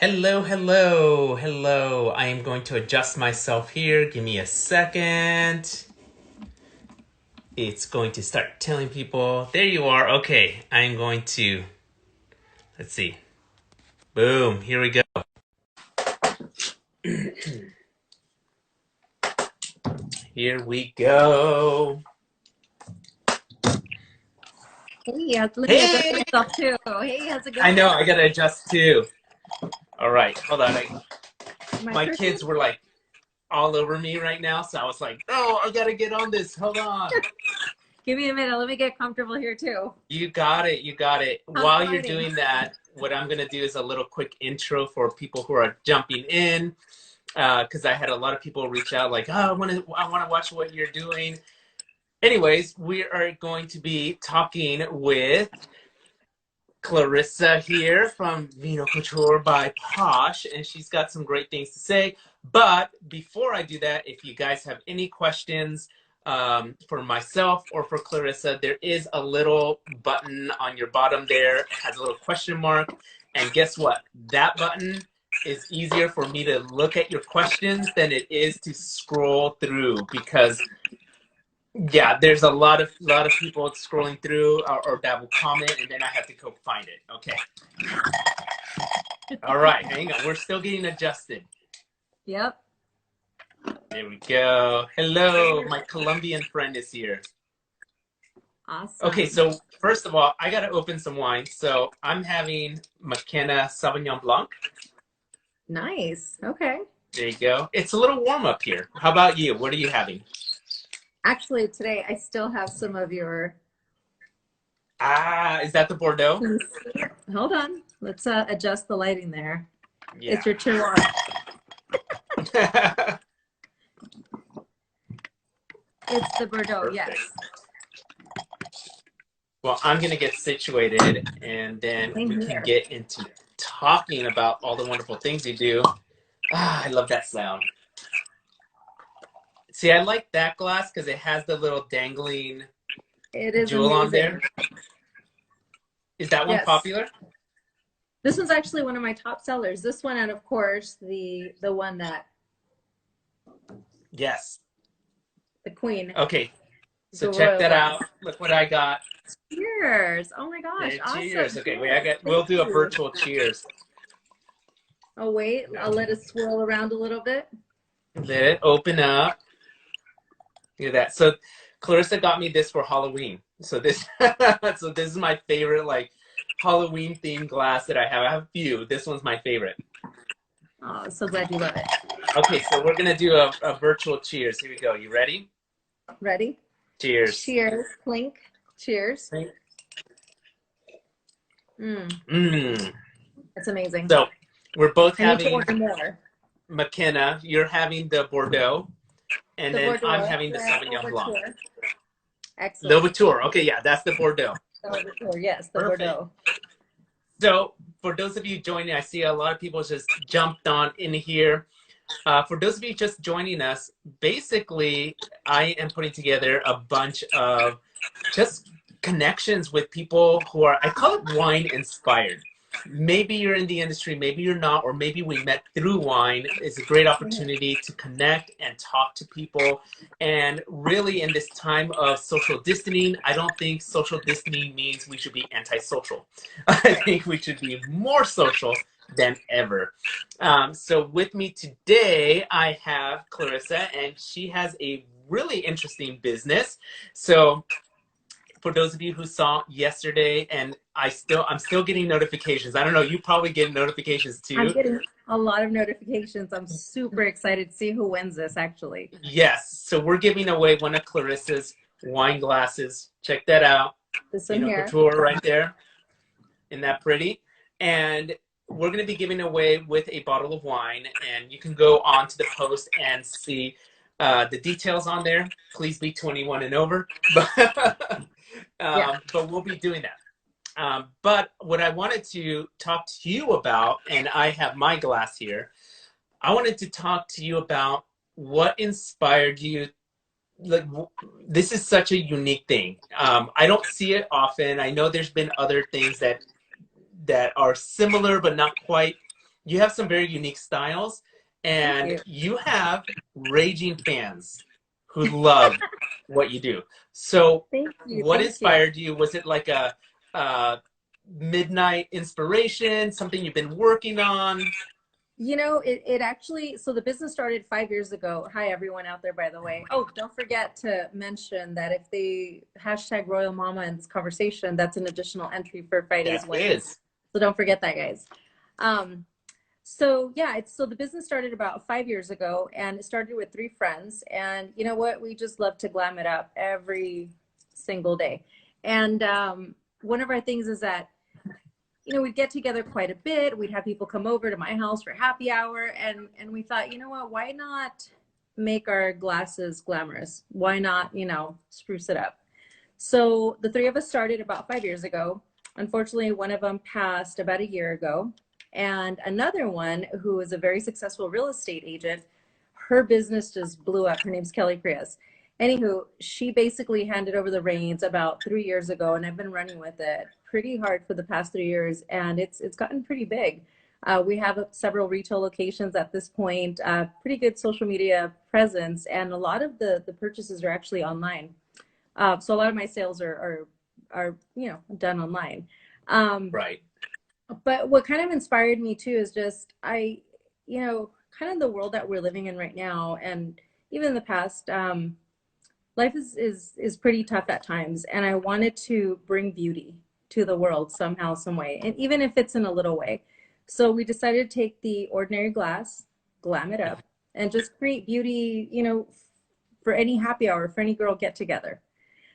Hello, hello, hello. I am going to adjust myself here. Give me a second. It's going to start telling people. There you are. Okay, I'm going to, let's see. Boom, here we go. Here we go. Hey, let me adjust Hey! myself too. Hey, how's it I going? know, I gotta adjust too. All right, hold on. My My person? kids were like all over me right now, so I was like, oh, I gotta get on this. Hold on. Give me a minute. Let me get comfortable here too. You got it. You got it. I'm While you're fighting. doing that, what I'm going to do is a little quick intro for people who are jumping in. Because I had a lot of people reach out like, oh, I want to watch what you're doing. Anyways, we are going to be talking with Clarisa here from V'No Couture by Posh, and she's got some great things to say. But before I do that, if you guys have any questions for myself or for Clarisa, there is a little button on your bottom there. It has a little question mark. And guess what? That button is easier for me to look at your questions than it is to scroll through because yeah, there's a lot of people scrolling through or that will comment, and then I have to go find it. Okay. All right, hang on. We're still getting adjusted. Yep. There we go. Hello, my Colombian friend is here. Okay, Awesome. so first of all, I gotta open some wine. So I'm having McKenna Sauvignon Blanc. Nice. Okay. There you go. It's a little warm up here. How about you? What are you having? Actually, today I still have some of your. Ah, is that the Bordeaux? Hold on. Let's adjust the lighting there. Yeah. It's your terroir. It's the Bordeaux. Yes. Perfect. Well, I'm going to get situated and then we Same can here. get into talking about all the wonderful things you do. Ah, I love that sound. See, I like that glass because it has the little dangling It is jewel on amazing. there. Is that one Yes. popular? This one's actually one of my top sellers. This one, and of course the one that Yes. the queen, Okay, so the check royal that glass. out. Look what I got. Cheers. Oh my gosh. Cheers. Awesome. Okay, wait, Yes. we'll Thank do a you. virtual cheers. Oh, wait. I'll let it swirl around a little bit. Let it open up. Look at that. So Clarissa got me this for Halloween. So this so this is my favorite like Halloween themed glass that I have. I have a few. This one's my favorite. Oh, so glad you love it. Okay, so we're gonna do a virtual cheers. Here we go. You ready? Ready? Cheers. Cheers. Clink. Cheers. Mmm. Mm, that's amazing. So we're both I need to having order more. McKenna. You're having the Bordeaux, and The then I'm Bordeaux. having the Yeah, Sauvignon Blanc. Overture. The Excellent. Couture. Okay, yeah, that's the Bordeaux. The Overture. Yes, the Perfect. Bordeaux. So for those of you joining, I see a lot of people just jumped on in here. For those of you just joining us, basically, I am putting together a bunch of just connections with people who are, I call it wine inspired. Maybe you're in the industry, maybe you're not, or maybe we met through wine. It's a great opportunity to connect and talk to people. And really, in this time of social distancing, I don't think social distancing means we should be antisocial. I think we should be more social than ever. So with me today, I have Clarissa, and she has a really interesting business. So for those of you who saw yesterday, and I'm still getting notifications. I don't know, you probably get notifications I'm too. getting a lot of notifications. I'm super excited to see who wins this, actually. Yes, so we're giving away one of Clarissa's wine glasses. Check that out. This one V'No here. Couture right there. Isn't that pretty? And we're going to be giving away with a bottle of wine, and you can go on to the post and see the details on there. Please be 21 and over. Yeah. But we'll be doing that. But what I wanted to talk to you about, and I have my glass here, I wanted to talk to you about what inspired you. Like, this is such a unique thing. I don't see it often. I know there's been other things that are similar but not quite. you have some very unique styles, Thank and you. you have raging fans who love what you do. So, Thank you. what Thank you. inspired you? Was it like a midnight inspiration, something you've been working on? You know, it actually, so the business started 5 years ago. Hi, everyone out there, by the way. Oh, don't forget to mention that if they hashtag Royal Mama in this conversation, that's an additional entry for Friday's That win. is. So don't forget that, guys. So yeah, so the business started about 5 years ago, and it started with 3 friends. And you know what? We just love to glam it up every single day. And one of our things is that, you know, we'd get together quite a bit. We'd have people come over to my house for happy hour, and we thought, you know what? Why not make our glasses glamorous? Why not, you know, spruce it up? So the 3 of us started about 5 years ago. Unfortunately, one of them passed about a year ago. And another one, who is a very successful real estate agent, her business just blew up. Her name's Clarisa. Anywho, she basically handed over the reins about 3 years ago, and I've been running with it pretty hard for the past 3 years, and it's gotten pretty big. We have several retail locations at this point, pretty good social media presence, and a lot of the purchases are actually online. So a lot of my sales are you know, done online. Right. But what kind of inspired me too is just you know, kind of the world that we're living in right now, and even in the past, life is pretty tough at times, and I wanted to bring beauty to the world somehow, some way, and even if it's in a little way. So we decided to take the ordinary glass, glam it up, and just create beauty, you know, for any happy hour, for any girl get together.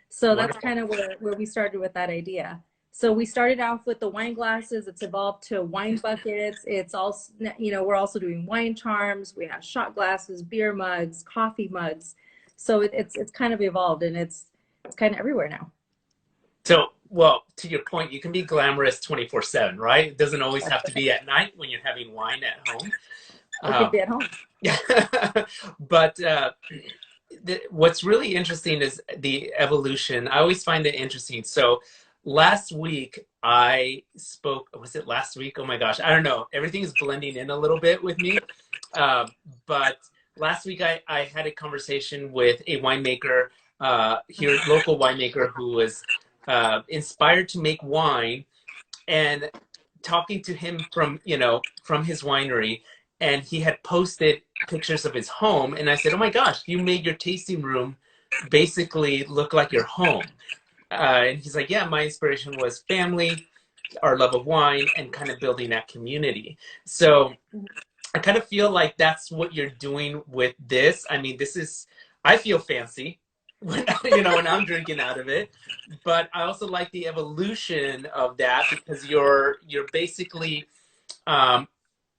So that's Wonderful. kind of where we started with that idea. So we started off with the wine glasses. It's evolved to wine buckets. It's also, you know, we're also doing wine charms. We have shot glasses, beer mugs, coffee mugs. So it's kind of evolved, and it's kind of everywhere now. So, well, to your point, you can be glamorous 24/7, right? It doesn't always have to be at night when you're having wine at home. It could Um, be at home. but what's really interesting is the evolution. I always find it interesting. So last week I spoke, was it last week? Oh my gosh, I don't know. Everything is blending in a little bit with me. But last week I had a conversation with a winemaker here, local winemaker, who was inspired to make wine, and talking to him from, you know, from his winery, and he had posted pictures of his home, and I said, oh my gosh, you made your tasting room basically look like your home. And he's like, yeah, my inspiration was family, our love of wine, and kind of building that community. So I kind of feel like that's what you're doing with this. I mean, this is, I feel fancy when, you know, when I'm drinking out of it, but I also like the evolution of that, because um,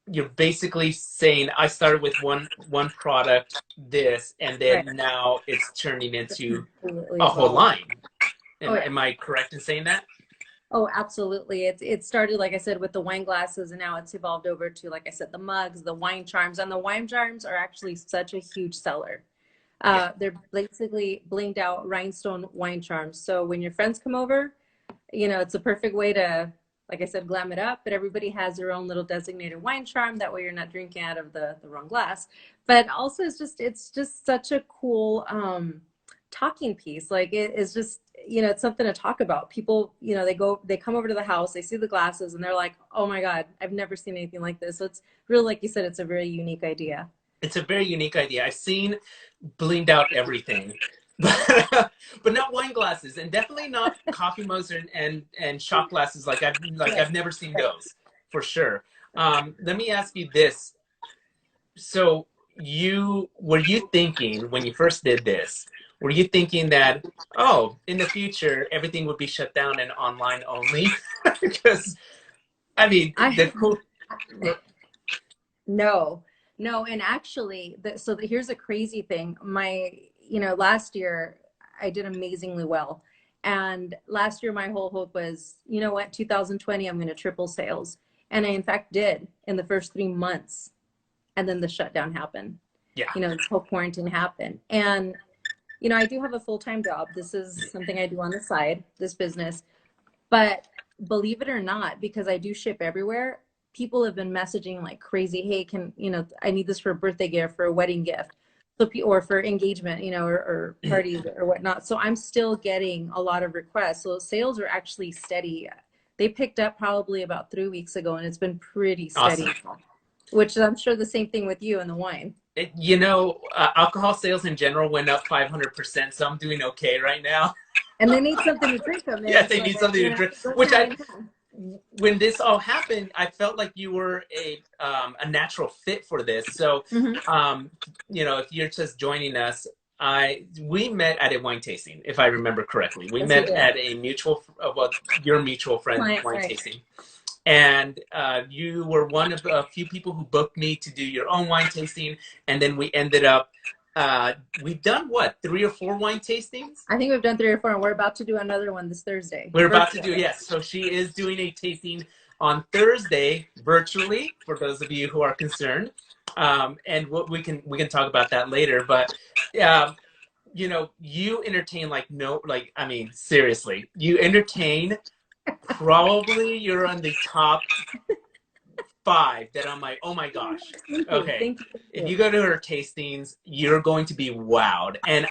you're basically saying, I started with one product, this, and then Right. now it's turning into Absolutely a whole evolved. line. Oh yeah. Am I correct in saying that? Oh, absolutely. It started, like I said, with the wine glasses, and now it's evolved over to, like I said, the mugs, the wine charms, and the wine charms are actually such a huge seller. Yeah. They're basically blinged out rhinestone wine charms. So when your friends come over, you know, it's a perfect way to, like I said, glam it up, but everybody has their own little designated wine charm. That way you're not drinking out of the wrong glass. But also it's just such a cool talking piece. Like it is just, you know, it's something to talk about. People, you know, they come over to the house, they see the glasses, and they're like, oh my God, I've never seen anything like this. So it's really, like you said, it's a very unique idea. It's a very unique idea. I've seen blinged out everything, but but not wine glasses, and definitely not coffee mugs and shot glasses. I've Right. never seen those for sure. Let me ask you this: so you were you thinking when you first did this? Were you thinking that, oh, in the future everything would be shut down and online only? Because I mean, I the cool. No, no, and actually, here's a crazy thing. You know, last year I did amazingly well, and last year my whole hope was, you know what, 2020 I'm going to triple sales, and I in fact did in the first 3 months, and then the shutdown happened. Yeah. You know, this whole quarantine happened, and you know, I do have a full-time job. This is something I do on the side, this business, but believe it or not, because I do ship everywhere, people have been messaging like crazy. Hey, I need this for a birthday gift, for a wedding gift. So, or for engagement, or parties or whatnot. So I'm still getting a lot of requests. So sales are actually steady. They picked up probably about 3 weeks ago, and it's been pretty steady. Awesome. Which I'm sure the same thing with you and the wine. Alcohol sales in general went up 500%, so I'm doing okay right now. And they need something to drink them. Yeah, they need something to drink. When this all happened, I felt like you were a natural fit for this. So, if you're just joining us, we met at a wine tasting, if I remember correctly. We met at a your mutual friend wine tasting. And you were one of a few people who booked me to do your own wine tasting. And then we ended up, we've done what, 3 or 4 wine tastings? I think we've done 3 or 4, and we're about to do another one this Thursday. We're about to do, yes. So she is doing a tasting on Thursday virtually, for those of you who are concerned. And we can talk about that later. But you entertain seriously, you entertain. Probably you're on the top 5 that I'm like, oh my gosh. Okay. If you go to her tastings, you're going to be wowed. And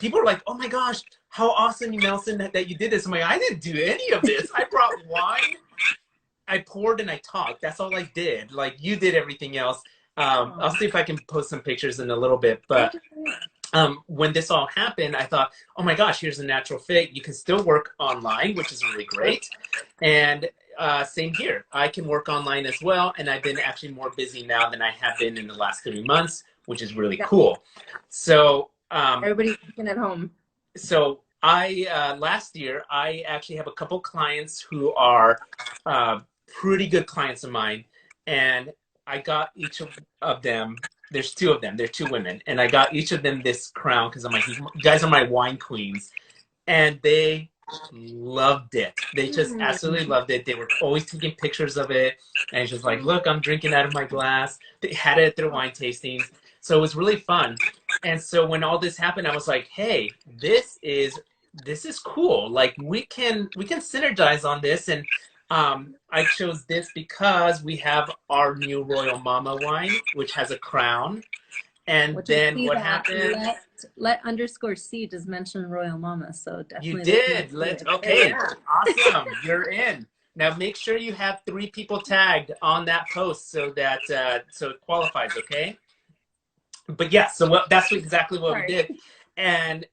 people are like, oh my gosh, how awesome, Nelson, that you did this. I'm like, I didn't do any of this. I brought wine, I poured, and I talked. That's all I did. Like, you did everything else. I'll see if I can post some pictures in a little bit, but when this all happened, I thought, oh my gosh, here's a natural fit. You can still work online, which is really great. And same here. I can work online as well. And I've been actually more busy now than I have been in the last 3 months, which is really cool. So everybody's working at home. So last year, I actually have a couple clients who are pretty good clients of mine. And I got each of them. There's 2 of them. They're 2 women. And I got each of them this crown because I'm like, you guys are my wine queens. And they loved it. They just absolutely loved it. They were always taking pictures of it. And it's just like, look, I'm drinking out of my glass. They had it at their wine tastings. So it was really fun. And so when all this happened, I was like, hey, this is cool. Like, we can synergize on this. And I chose this because we have our new Royal Mama wine, which has a crown. And then what happened? Let _C just mention Royal Mama. So definitely. You did. Okay. Awesome. You're in. Now make sure you have 3 people tagged on that post so that so it qualifies. Okay. But yeah, so that's exactly what we did. And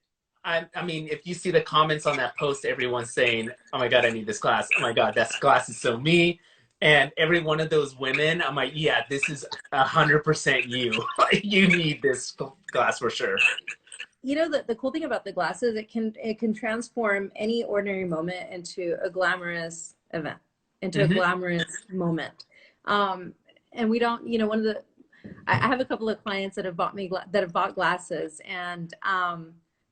I mean, if you see the comments on that post, everyone's saying, oh my God, I need this glass. Oh my God, that glass is so me. And every one of those women, I'm like, yeah, this is 100% you. You need this glass for sure. The cool thing about the glasses, it can transform any ordinary moment into a glamorous event, into a glamorous moment. And we don't, I have a couple of clients that have bought glasses, and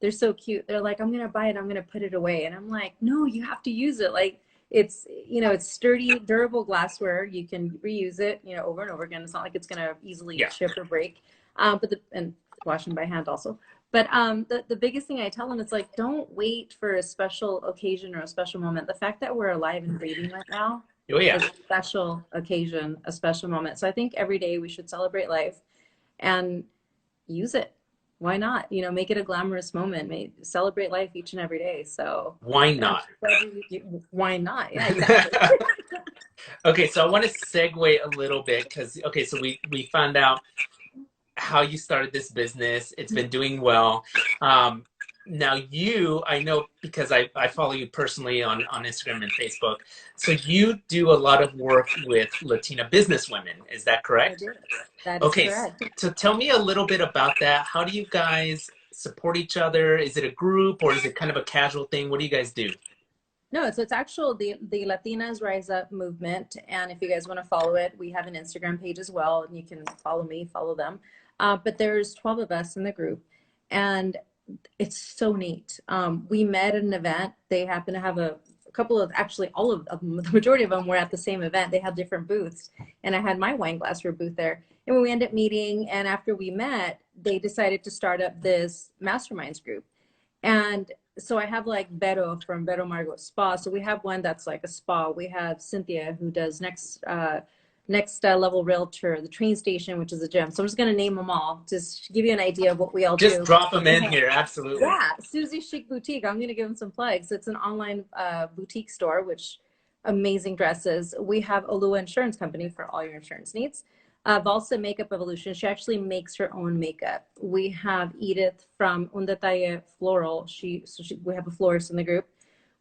they're so cute. They're like, I'm going to buy it. I'm going to put it away. And I'm like, no, you have to use it. Like, it's, it's sturdy, durable glassware. You can reuse it, over and over again. It's not like it's going to easily chip or break. And washing by hand also. But the biggest thing I tell them is like, don't wait for a special occasion or a special moment. The fact that we're alive and breathing right now is a special occasion, a special moment. So I think every day we should celebrate life and use it. Why not? Make it a glamorous moment. Celebrate life each and every day. So why not? Why not? Yeah, exactly. Okay, so I want to segue a little bit because, so we found out how you started this business. It's been doing well. Now I know because I follow you personally on Instagram and Facebook. So you do a lot of work with Latina business women. Is that correct? I do. That is correct. So tell me a little bit about that. How do you guys support each other? Is it a group or is it kind of a casual thing? What do you guys do? No, so it's actual the Latinas Rise Up movement. And if you guys want to follow it, we have an Instagram page as well. And you can follow me, follow them. But there's 12 of us in the group. And it's so neat. We met at an event. They happen to have a couple of, actually all of them, the majority of them were at the same event. They had different booths, and I had my wine glassware booth there. And we ended up meeting, and after we met, they decided to start up this masterminds group. And so I have like V'No from V'No Margot Spa. So we have one that's like a spa. We have Cynthia who does Next Level Realtor, the train station, which is a gym. So I'm just going to name them all, just to give you an idea of what we all Just do. drop them in here. Absolutely. Yeah, Susie Chic Boutique. I'm going to give them some plugs. It's an online boutique store, which amazing dresses. We have Olua Insurance Company for all your insurance needs. Valsa Makeup Evolution. She actually makes her own makeup. We have Edith from Un Detalle Floral. We have a florist in the group.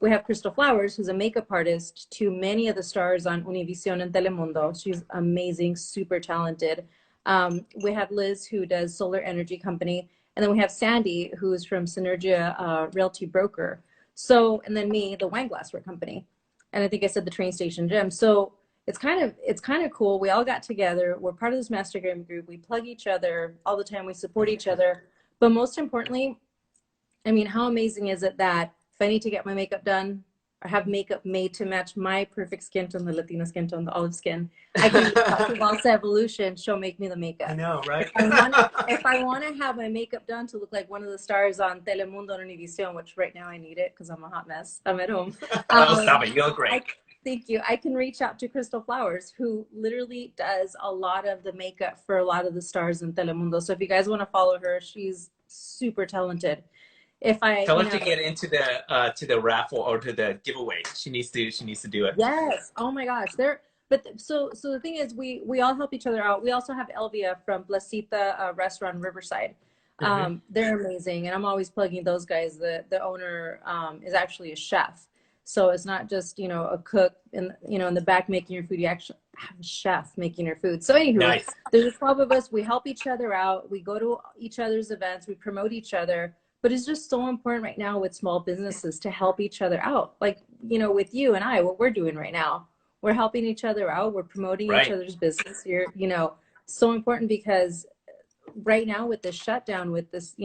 We have Crystal Flowers, who's a makeup artist to many of the stars on Univision and Telemundo. She's amazing, super talented. We have Liz, who does Solar Energy Company. And then we have Sandy, who's from Synergia Realty Broker. So, and then me, the Wine Glassware Company. And I think I said the train station gym. So it's kind of cool. We all got together. We're part of this Mastergram group. We plug each other all the time. We support each other. But most importantly, I mean, how amazing is it that if I need to get my makeup done or have makeup made to match my perfect skin tone, the Latina skin tone, the olive skin, I can talk to Valsa Evolution. She'll make me the makeup. I know, right? If I want to have my makeup done to look like one of the stars on Telemundo and Univision, which right now I need it because I'm a hot mess. I'm at home. Oh, stop it. You look great. Thank you. I can reach out to Crystal Flowers, who literally does a lot of the makeup for a lot of the stars in Telemundo. So if you guys want to follow her, she's super talented. If I tell her to get into the raffle or to the giveaway. She needs to do it. Yes. Oh my gosh. So the thing is, we all help each other out. We also have Elvia from Placita Restaurant Riverside. They're amazing, and I'm always plugging those guys. The owner is actually a chef, so it's not just a cook in in the back making your food. You actually have a chef making your food. So anyway, nice. There's 12 of us. We help each other out. We go to each other's events. We promote each other. But it's just so important right now with small businesses to help each other out. Like, with you and I, what we're doing right now, we're helping each other out. We're promoting each other's business here. So important because right now with this shutdown, with this,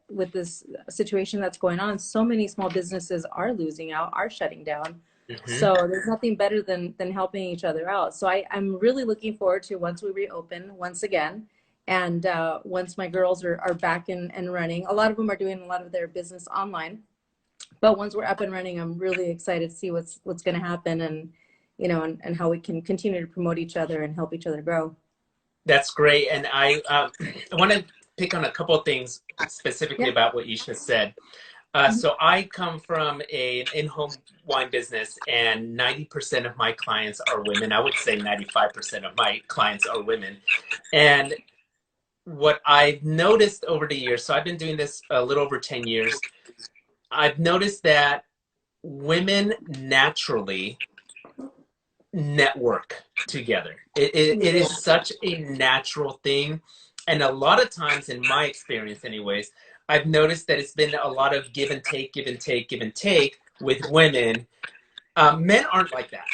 with this situation that's going on, so many small businesses are losing out, are shutting down. So there's nothing better than helping each other out. So I'm really looking forward to once we reopen once again. And once my girls are back and running, a lot of them are doing a lot of their business online. But once we're up and running, I'm really excited to see what's going to happen and, and how we can continue to promote each other and help each other grow. That's great. And I want to pick on a couple of things specifically about what you just said. So I come from an in-home wine business, and 90% of my clients are women. I would say 95% of my clients are women. And what I've noticed over the years, so I've been doing this a little over 10 years, I've noticed that women naturally network together. It is such a natural thing. And a lot of times, in my experience anyways, I've noticed that it's been a lot of give and take, give and take, give and take with women. Men aren't like that.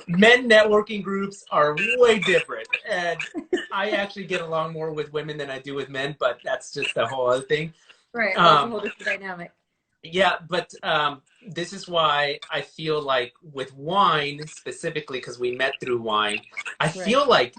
Men networking groups are way different. And I actually get along more with women than I do with men, but that's just a whole other thing. Right, that's a whole different dynamic. Yeah, but this is why I feel like with wine specifically, because we met through wine, I feel like,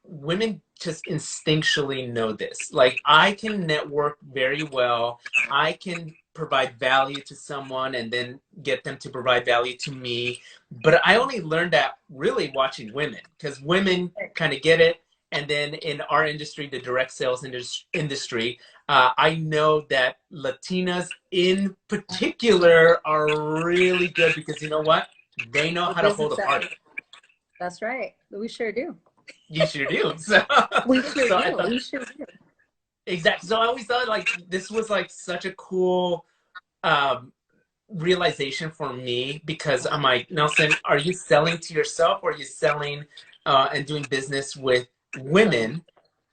women just instinctually know this. Like, I can network very well. I can provide value to someone and then get them to provide value to me. But I only learned that really watching women, because women kind of get it. And then in our industry, the direct sales industry, I know that Latinas in particular are really good because you know what? They know how to hold a party. That's right. We sure do. You sure do. So, we sure do. Exactly. So I always thought like this was like such a cool realization for me, because I'm like, Nelson, are you selling to yourself, or are you selling and doing business with women?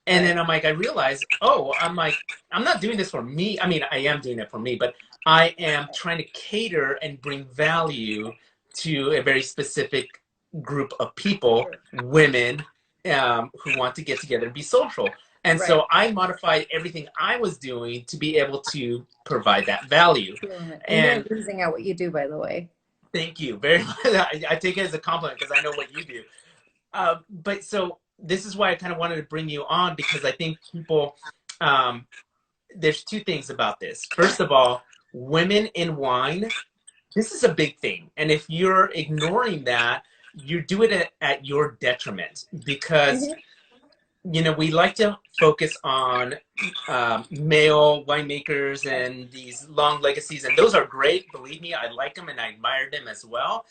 And then I'm like, I realized, I'm not doing this for me. I mean, I am doing it for me, but I am trying to cater and bring value to a very specific group of people, women, who want to get together and be social. And so I modified everything I was doing to be able to provide that value. And you're losing out what you do, by the way. Thank you very much. I take it as a compliment because I know what you do. But so this is why I kind of wanted to bring you on, because I think people, there's two things about this. First of all, women in wine, this is a big thing. And if you're ignoring that, you do it at your detriment because, Mm-hmm. you know, we like to focus on male winemakers and these long legacies, and those are great. Believe me, I like them and I admire them as well.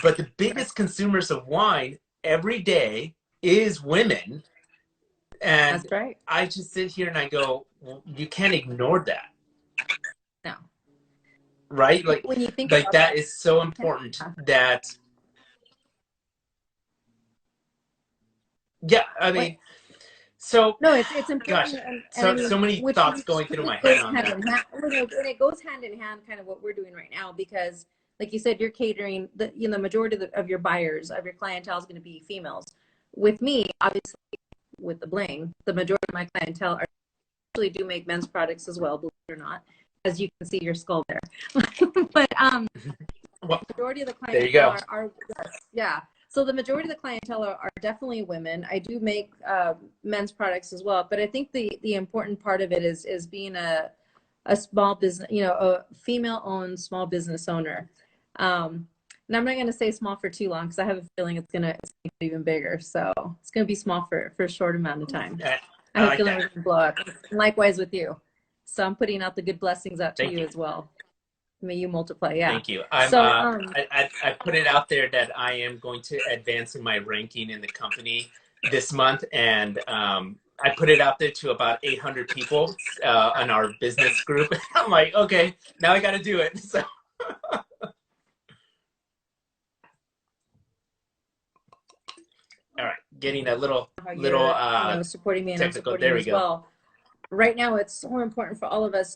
But the biggest consumers of wine every day is women. And That's right. I just sit here and I go, well, you can't ignore that, No. right? When you think Like about that that, is so important that, yeah, I what? mean, so No, it's gosh, important, and I so mean, so many thoughts which going through kind my of head goes on hand that. in hand. And it goes hand in hand, kind of what we're doing right now, because, like you said, you're catering the majority of your buyers, of your clientele is going to be females. With me, obviously, with the bling, the majority of my clientele actually do make men's products as well, believe it or not, as you can see your skull there. But Well, majority of the there you clientele go. are yes, yeah. So the majority of the clientele are definitely women. I do make men's products as well, but I think the important part of it is being a small business, a female owned small business owner. And I'm not going to say small for too long because I have a feeling it's gonna get even bigger. So it's going to be small for a short amount of time. I I have a like feeling that. we're going to blow up. And likewise with you. So I'm putting out the good blessings out to Thank you you. as well. May you multiply. Yeah. Thank you. So I put it out there that I am going to advance in my ranking in the company this month, and I put it out there to about 800 people on our business group. I'm like, okay, now I got to do it. So, all right, getting a how little you're, supporting me and I'm technical. supporting There you we as go. well. Right now, it's so important for all of us.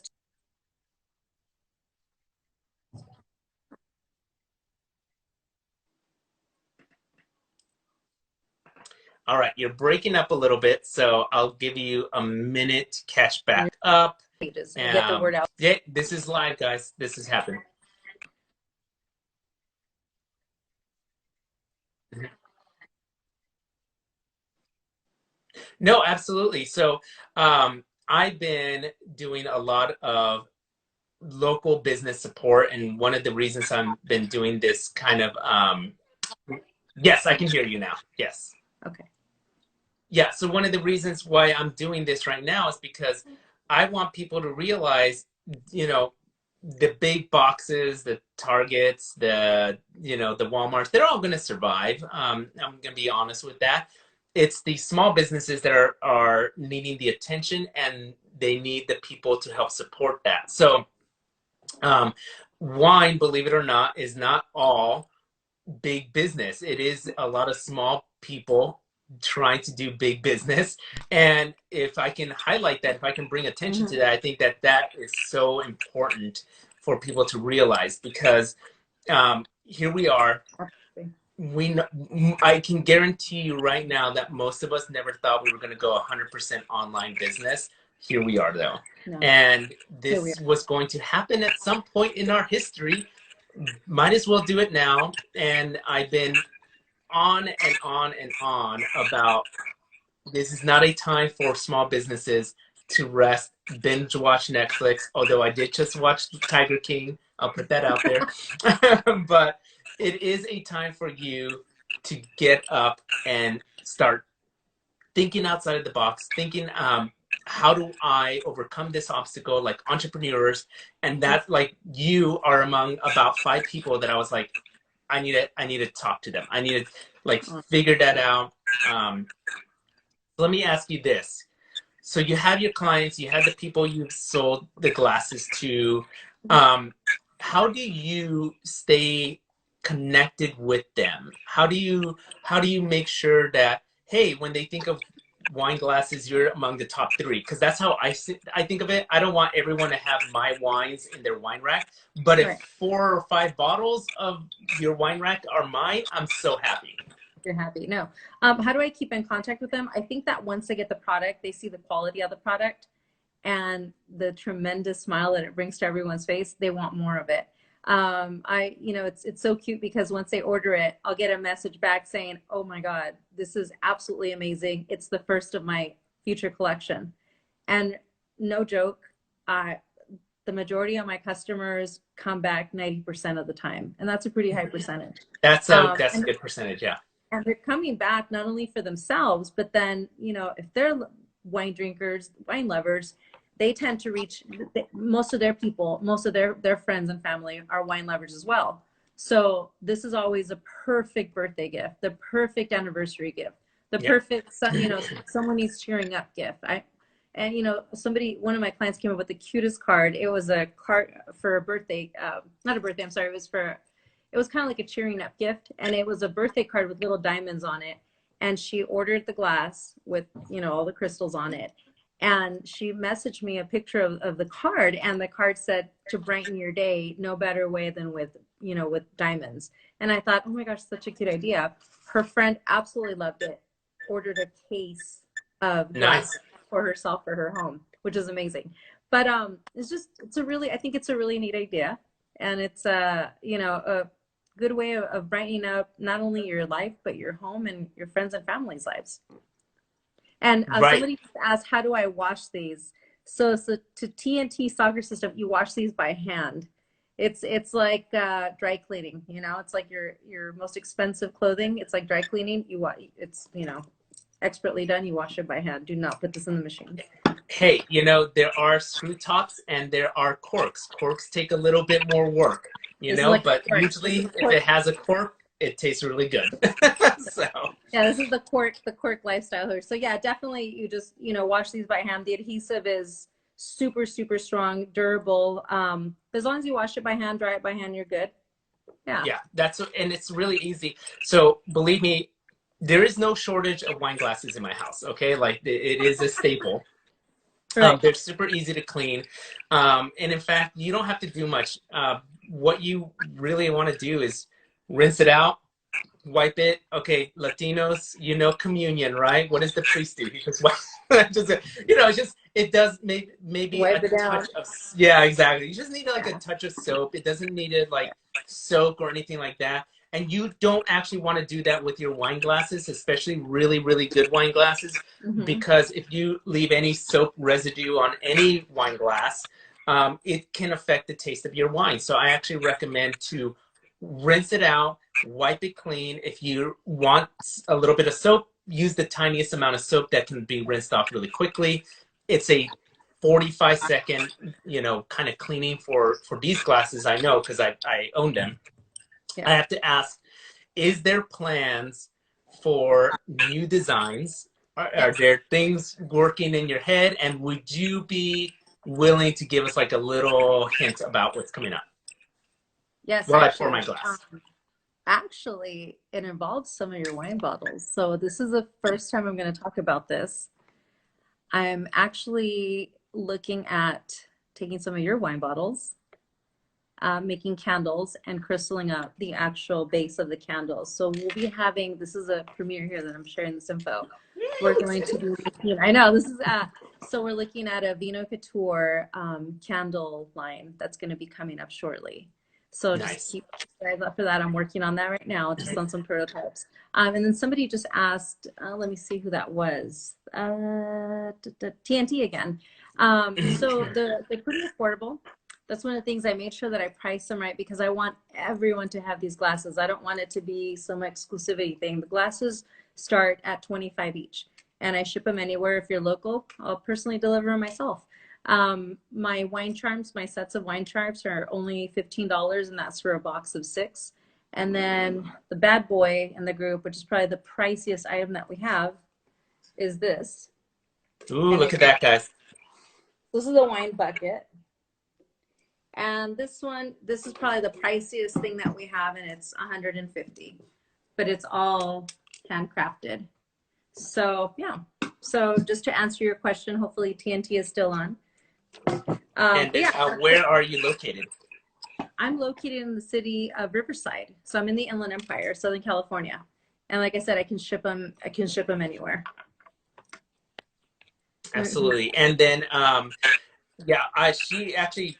All right, you're breaking up a little bit, so I'll give you a minute to catch back up. Pages and get the word out. Yeah, this is live, guys. This is happening. No, absolutely. So, I've been doing a lot of local business support, and one of the reasons I've been doing this kind of, yes, I can hear you now. Yes. Okay. Yeah, so one of the reasons why I'm doing this right now is because I want people to realize, you know, the big boxes, the Targets, the Walmarts, they're all going to survive. I'm going to be honest with that. It's the small businesses that are needing the attention, and they need the people to help support that. So, um, wine, believe it or not, is not all big business. It is a lot of small people trying to do big business. And if I can highlight that, if I can bring attention to Mm-hmm. that, I think that that is so important for people to realize because here we are. I can guarantee you right now that most of us never thought we were going to go 100% online business. Here we are, though. No, And here we this was going to happen at some point in our history. Might as well do it now. And I've been on and on and on about this is not a time for small businesses to rest, binge watch Netflix, although I did just watch Tiger King. I'll put that out there. But it is a time for you to get up and start thinking outside of the box, thinking, how do I overcome this obstacle like entrepreneurs? And that, like, you are among about 5 people that I was like, I need to talk to them. I need to like are. figure that out. Let me ask you this. So you have your clients, you have the people you've sold the glasses to. Um, how do you stay connected with them? How do you make sure that, hey, when they think of wine glasses, you're among the top 3? Because that's how I think of it. I don't want everyone to have my wines in their wine rack, but if Right. 4 or 5 bottles of your wine rack are mine, I'm so happy. You're happy. No. How do I keep in contact with them? I think that once they get the product, they see the quality of the product and the tremendous smile that it brings to everyone's face, they want more of it. It's so cute because once they order it, I'll get a message back saying, "Oh my God, this is absolutely amazing. It's the first of my future collection." And no joke, the majority of my customers come back 90% of the time, and that's a pretty high percentage. That's a good percentage, yeah. And they're coming back not only for themselves, but then, you know, if they're wine drinkers, wine lovers, they tend to reach most of their people, most of their friends and family are wine lovers as well. So this is always a perfect birthday gift, the perfect anniversary gift, the perfect, you know, someone needs cheering up gift. And you know, one of my clients came up with the cutest card. It was a card for a birthday, not a birthday, I'm sorry. It was kind of like a cheering up gift. And it was a birthday card with little diamonds on it. And she ordered the glass with, you know, all the crystals on it. And she messaged me a picture of the card, and the card said, to brighten your day, no better way than with, you know, with diamonds. And I thought, oh my gosh, such a cute idea. Her friend absolutely loved it, ordered a case of glass for herself for her home, which is amazing. But I think it's a really neat idea. And it's you know, a good way of brightening up not only your life, but your home and your friends and family's lives. And somebody asked, how do I wash these? So to TNT soccer system, you wash these by hand. It's like dry cleaning, you know, it's like your most expensive clothing. It's like dry cleaning. It's, you know, expertly done. You wash it by hand. Do not put this in the machine. Hey, you know, there are screw tops and there are corks. Corks take a little bit more work, you know, but usually if it has a cork, it tastes really good. So yeah, this is the cork lifestyle here. So yeah, definitely you just, you know, wash these by hand. The adhesive is super, super strong, durable. As long as you wash it by hand, dry it by hand, you're good. Yeah. Yeah, and it's really easy. So believe me, there is no shortage of wine glasses in my house. Okay. Like it is a staple. Right. They're super easy to clean. And in fact, you don't have to do much. What you really want to do is rinse it out, wipe it. Okay, Latinos, you know, communion, right? What does the priest do? He just you know, it does maybe wipe a touch of, yeah, exactly. You just need like a touch of soap. It doesn't need it like soak or anything like that. And you don't actually want to do that with your wine glasses, especially really, really good wine glasses, because if you leave any soap residue on any wine glass, it can affect the taste of your wine. So I actually recommend to rinse it out, wipe it clean. If you want a little bit of soap, use the tiniest amount of soap that can be rinsed off really quickly. It's a 45-second, you know, kind of cleaning for these glasses. I know because I own them. Yeah. I have to ask, is there plans for new designs? Are there things working in your head? And would you be willing to give us like a little hint about what's coming up? Yes. While I pour my glass. Actually, it involves some of your wine bottles. So this is the first time I'm going to talk about this. I'm actually looking at taking some of your wine bottles, making candles and crystalling up the actual base of the candles. So we'll be having, this is a premiere here that I'm sharing this info. We're going to be, I know, this is, so we're looking at a V'No Couture candle line that's going to be coming up shortly. So just keep you guys up for that. I'm working on that right now, just on some prototypes. And then somebody just asked, let me see who that was. TNT again. So they're pretty affordable. That's one of the things I made sure that I price them right, because I want everyone to have these glasses. I don't want it to be some exclusivity thing. The glasses start at $25 each, and I ship them anywhere. If you're local, I'll personally deliver them myself. My wine charms, my sets of wine charms are only $15, and that's for a box of 6. And then the bad boy in the group, which is probably the priciest item that we have, is this. Ooh, and look at that, guys. This is a wine bucket. And this one, this is probably the priciest thing that we have, and it's $150, but it's all handcrafted. So yeah. So just to answer your question, hopefully TNT is still on. Where are you located? I'm located in the city of Riverside. So I'm in the Inland Empire, Southern California. And like I said, I can ship them anywhere. Absolutely. And then, she actually,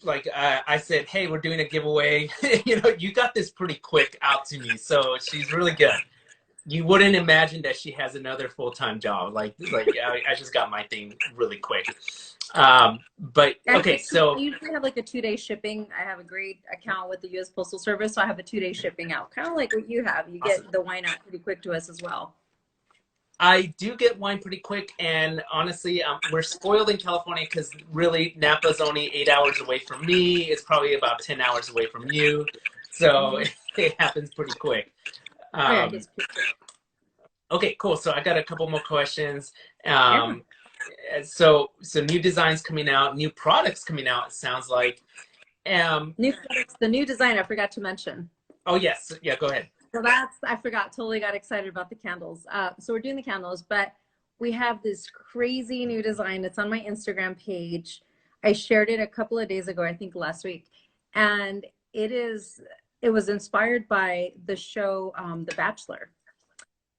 like, I said, hey, we're doing a giveaway. You know, you got this pretty quick out to me. So she's really good. you wouldn't imagine that she has another full-time job. Like I just got my thing really quick. But okay, so I usually have like a 2-day shipping. I have a great account with the U.S. Postal Service, so I have a 2-day shipping out, kind of like what you have. You awesome. get the wine out pretty quick to us as well. I do get wine pretty quick, and honestly, we're spoiled in California because really Napa's only 8 hours away from me. It's probably about 10 hours away from you, so it happens pretty quick. Okay, cool. So I got a couple more questions. So new designs coming out, new products coming out, it sounds like. New products, the new design I forgot to mention. Oh, yes. Yeah, go ahead. So I forgot, totally got excited about the candles. So we're doing the candles, but we have this crazy new design. It's on my Instagram page. I shared it a couple of days ago, I think last week. And it was inspired by the show, The Bachelor.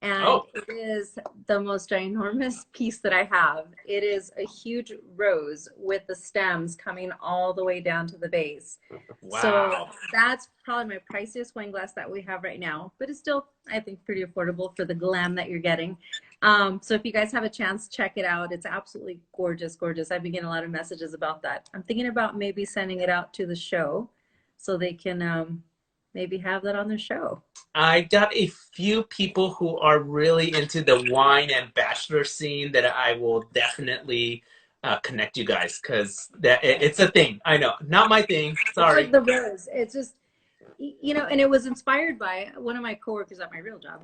And it is the most ginormous piece that I have. It is a huge rose with the stems coming all the way down to the base. Wow. So that's probably my priciest wine glass that we have right now, but it's still, I think, pretty affordable for the glam that you're getting. So if you guys have a chance, check it out. It's absolutely gorgeous, gorgeous. I've been getting a lot of messages about that. I'm thinking about maybe sending it out to the show so they can maybe have that on their show. I got a few people who are really into the wine and bachelor scene that I will definitely connect you guys, because it's a thing. I know, not my thing. Sorry. It's like the rose. It's just, you know, and it was inspired by one of my coworkers at my real job.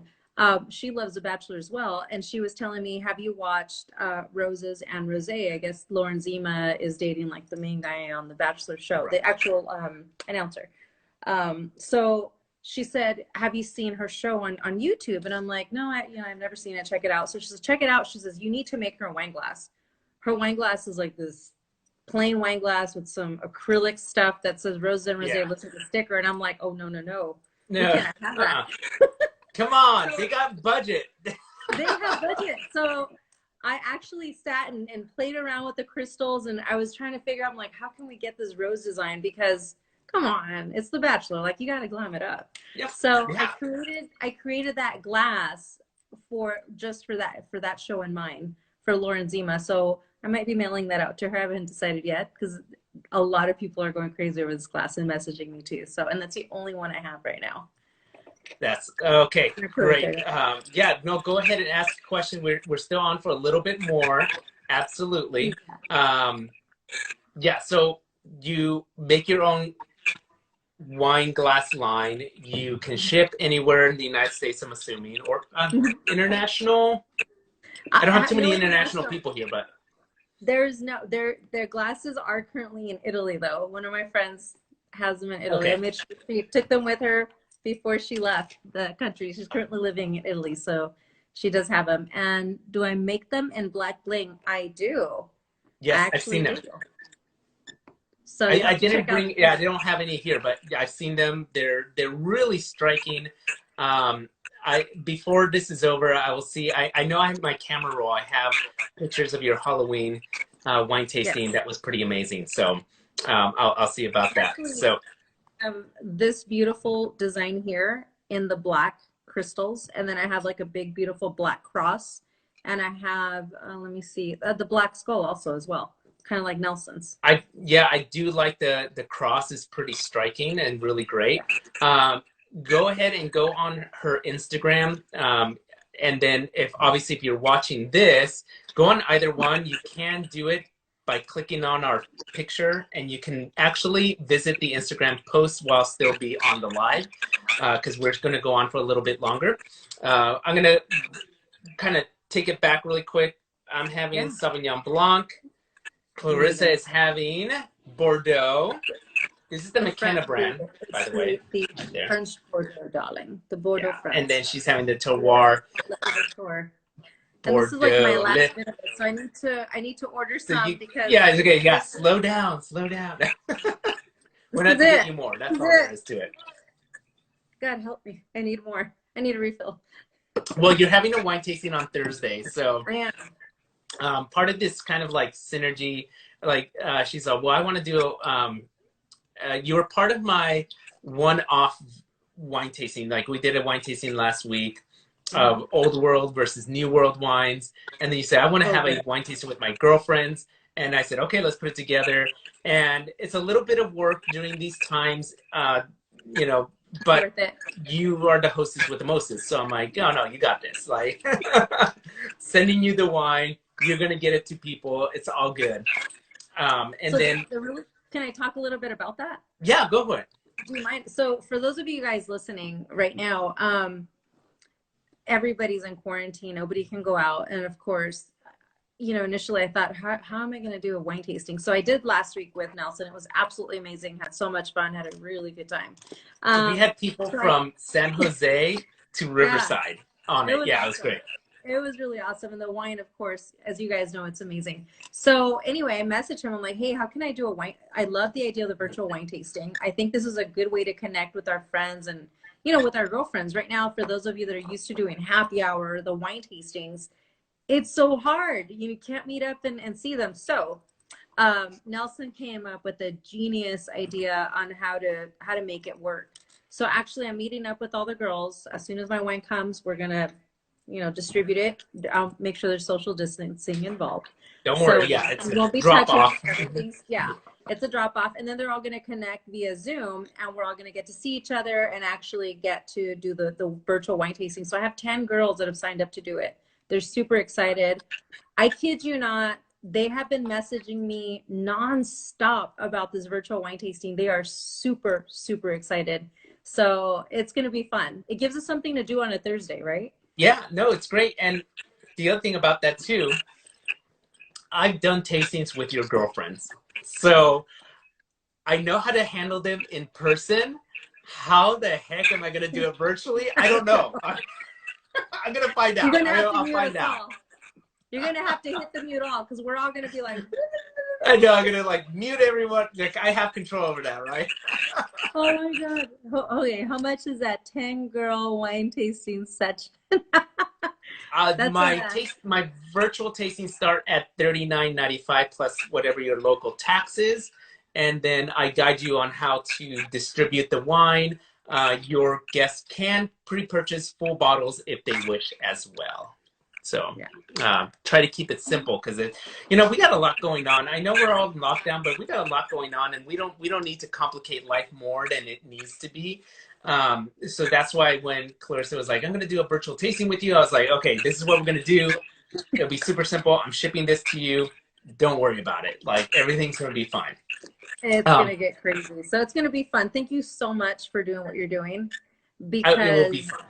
She loves The Bachelor as well, and she was telling me, have you watched Roses and Rosé? I guess Lauren Zima is dating like the main guy on The Bachelor show, the actual announcer. So she said, have you seen her show on YouTube? And I'm like, no, I've never seen it. Check it out. So she says, check it out. She says, you need to make her a wine glass. Her wine glass is like this plain wine glass with some acrylic stuff that says Roses and Rosé. Looks like a sticker. And I'm like, oh, no. We can't have that. Come on. They got budget. They have budget. So I actually sat and played around with the crystals, and I was trying to figure out, I'm like, how can we get this rose design? Because come on, it's The Bachelor. Like, you got to glam it up. Yep. So yeah. I created that glass for that show in mind for Lauren Zima. So I might be mailing that out to her. I haven't decided yet, because a lot of people are going crazy over this glass and messaging me too. So, and that's the only one I have right now. That's okay. Great. Yeah, no, go ahead and ask a question. We're still on for a little bit more. Absolutely. Yeah. So you make your own wine glass line. You can ship anywhere in the United States, I'm assuming, or international. I don't have too many international people here, but there's no, their glasses are currently in Italy though. One of my friends has them in Italy. Okay. I made sure she took them with her before she left the country. She's currently living in Italy, so she does have them. And do I make them in black bling? I do. Yes, I've seen them. So I didn't bring, they don't have any here, but I've seen them. They're really striking. Before this is over, I will see. I know I have my camera roll. I have pictures of your Halloween wine tasting. Yes. That was pretty amazing. So I'll see about that. So this beautiful design here in the black crystals, and then I have like a big beautiful black cross, and I have let me see, the black skull also as well, kind of like Nelson's. I do like the cross. Is pretty striking and really great. Go ahead and go on her Instagram, and then if you're watching this, go on either one. You can do it by clicking on our picture, and you can actually visit the Instagram post while still be on the live, because we're going to go on for a little bit longer. I'm going to kind of take it back really quick. I'm having Sauvignon Blanc. Clarisa is having Bordeaux. This is the McKenna brand, by the way. The French Bordeaux, darling. The Bordeaux French. And then she's having the Terroir. And this is like my last minute, so I need to order some because it's okay. Yeah, slow down. We're not to get you more. That's all there is to it. God help me. I need more. I need a refill. Well, you're having a wine tasting on Thursday, so I am. Part of this kind of like synergy, like she's like, well, I want to do. You were part of my one-off wine tasting. Like we did a wine tasting last week. of old world versus new world wines. And then you said, I want to have a wine tasting with my girlfriends. And I said, okay, let's put it together. And it's a little bit of work during these times, you know, but you are the hostess with the mostest. So I'm like, oh, no, you got this. Like, sending you the wine, you're going to get it to people. It's all good. And so then, can I talk a little bit about that? Yeah, go for it. Do you mind? So for those of you guys listening right now, everybody's in quarantine. Nobody can go out. And of course, you know, initially I thought, how am I going to do a wine tasting? So I did last week with Nelson. It was absolutely amazing. Had so much fun. Had a really good time. We had people from San Jose to Riverside on it. Yeah, it was great. It was really awesome. And the wine, of course, as you guys know, it's amazing. So anyway, I messaged him. I'm like, hey, how can I do a wine? I love the idea of the virtual wine tasting. I think this is a good way to connect with our friends and, you know, with our girlfriends. Right now, for those of you that are used to doing happy hour, the wine tastings, it's so hard. You can't meet up and see them. So Nelson came up with a genius idea on how to make it work. So actually, I'm meeting up with all the girls. As soon as my wine comes, we're going to, you know, distribute it. I'll make sure there's social distancing involved. Don't worry. Yeah, it's a drop off. Yeah, it's a drop off. And then they're all going to connect via Zoom, and we're all going to get to see each other and actually get to do the virtual wine tasting. So I have 10 girls that have signed up to do it. They're super excited. I kid you not. They have been messaging me nonstop about this virtual wine tasting. They are super, super excited. So it's going to be fun. It gives us something to do on a Thursday, right? Yeah, no, it's great. And the other thing about that too, I've done tastings with your girlfriends. So I know how to handle them in person. How the heck am I going to do it virtually? I don't know. I'm going to find out. I'll find out. You're going to have to hit the mute all because we're all going to be like... I know, I'm going to like mute everyone. Like I have control over that, right? Oh my God. Okay, how much is that 10-girl wine tasting session? My virtual tastings start at $39.95 plus whatever your local tax is. And then I guide you on how to distribute the wine. Your guests can pre-purchase full bottles if they wish as well. So try to keep it simple because you know, we got a lot going on. I know we're all in lockdown, but we got a lot going on, and we don't need to complicate life more than it needs to be. So that's why when Clarisa was like, I'm going to do a virtual tasting with you, I was like, okay, this is what we're going to do. It'll be super simple. I'm shipping this to you. Don't worry about it. Like everything's going to be fine. It's going to get crazy. So it's going to be fun. Thank you so much for doing what you're doing because it will be fun.